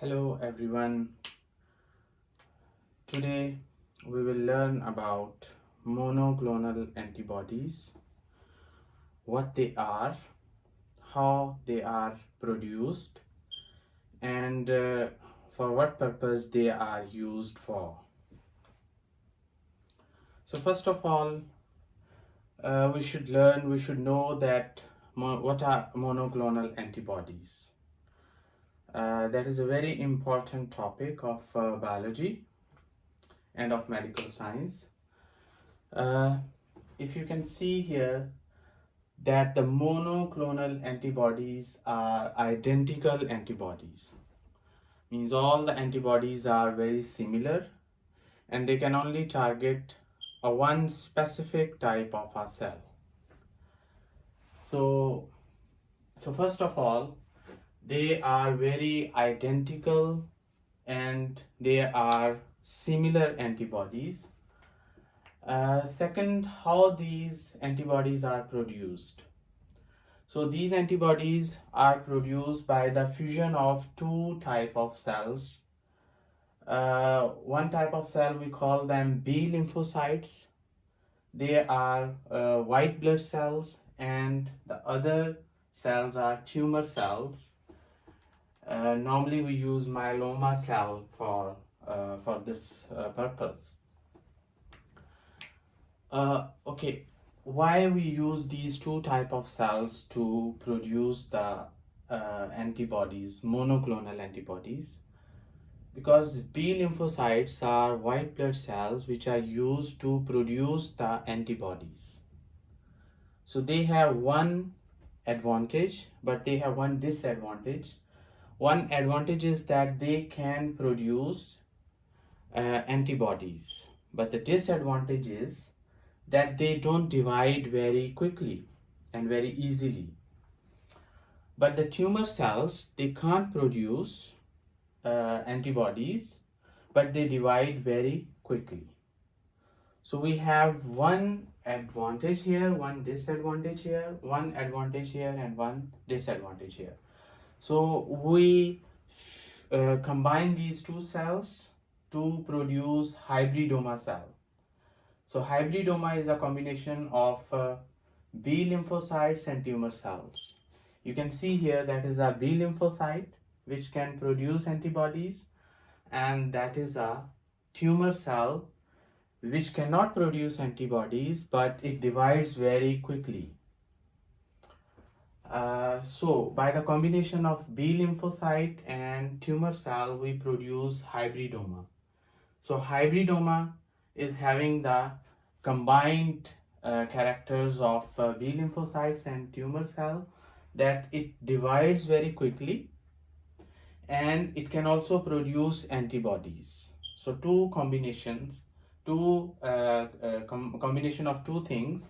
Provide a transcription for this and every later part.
Hello everyone. Today we will learn about monoclonal antibodies, what they are, how they are produced, and for what purpose they are used for. So first of all, we should know that what are monoclonal antibodies. That is a very important topic of biology and of medical science. If you can see here that the monoclonal antibodies are identical antibodies, means all the antibodies are very similar and they can only target a one specific type of a cell. So first of all, they are very identical and they are similar antibodies. Second, how these antibodies are produced. So these antibodies are produced by the fusion of two type of cells. One type of cell, we call them B lymphocytes. They are white blood cells, and the other cells are tumor cells. Normally we use myeloma cell for this purpose. Okay, why we use these two type of cells to produce the antibodies, monoclonal antibodies? Because B lymphocytes are white blood cells which are used to produce the antibodies. So they have one advantage, but they have one disadvantage. One advantage is that they can produce antibodies, but the disadvantage is that they don't divide very quickly and very easily. But the tumor cells, they can't produce antibodies, but they divide very quickly. So we have one advantage here, one disadvantage here, one advantage here, and one disadvantage here. So we combine these two cells to produce hybridoma cell. So hybridoma is a combination of B lymphocytes and tumor cells. You can see here that is a B lymphocyte which can produce antibodies, and that is a tumor cell which cannot produce antibodies, but it divides very quickly. So by the combination of B lymphocyte and tumor cell, we produce hybridoma. So hybridoma is having the combined characters of B lymphocytes and tumor cell, that it divides very quickly and it can also produce antibodies. So two combinations, combination of two things,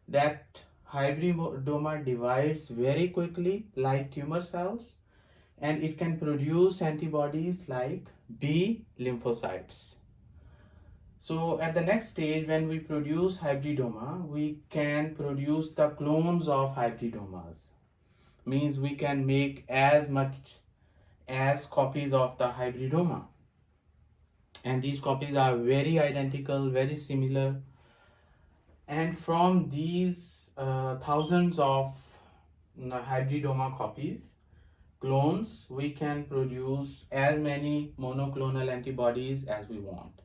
that hybridoma divides very quickly like tumor cells, and it can produce antibodies like B lymphocytes. So at the next stage, when we produce hybridoma, we can produce the clones of hybridomas. Means we can make as much as copies of the hybridoma. And these copies are very identical, very similar. And from these thousands of hybridoma copies, clones, we can produce as many monoclonal antibodies as we want.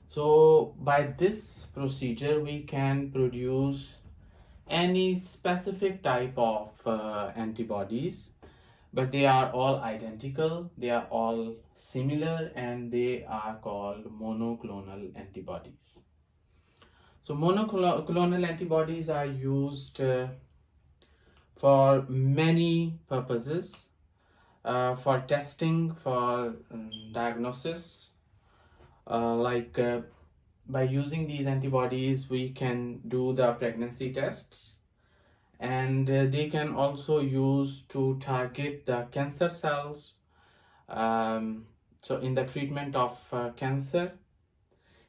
So by this procedure, we can produce any specific type of antibodies, but they are all identical, they are all similar, and they are called monoclonal antibodies. So monoclonal antibodies are used for many purposes, for testing, for diagnosis. By using these antibodies, we can do the pregnancy tests, and they can also use to target the cancer cells. So in the treatment of cancer,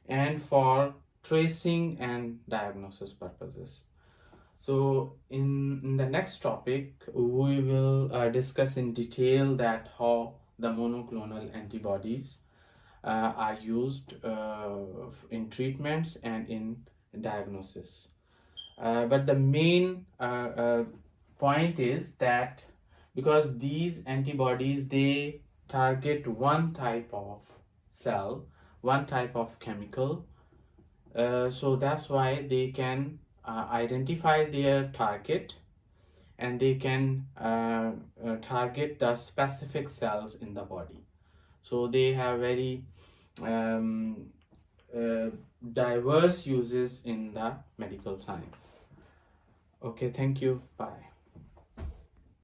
and for tracing and diagnosis purposes. So in the next topic, we will discuss in detail that how the monoclonal antibodies are used in treatments and in diagnosis. But the main point is that because these antibodies, they target one type of cell, one type of chemical, so that's why they can identify their target, and they can target the specific cells in the body. So they have very um, diverse uses in the medical science. Okay, thank you. Bye.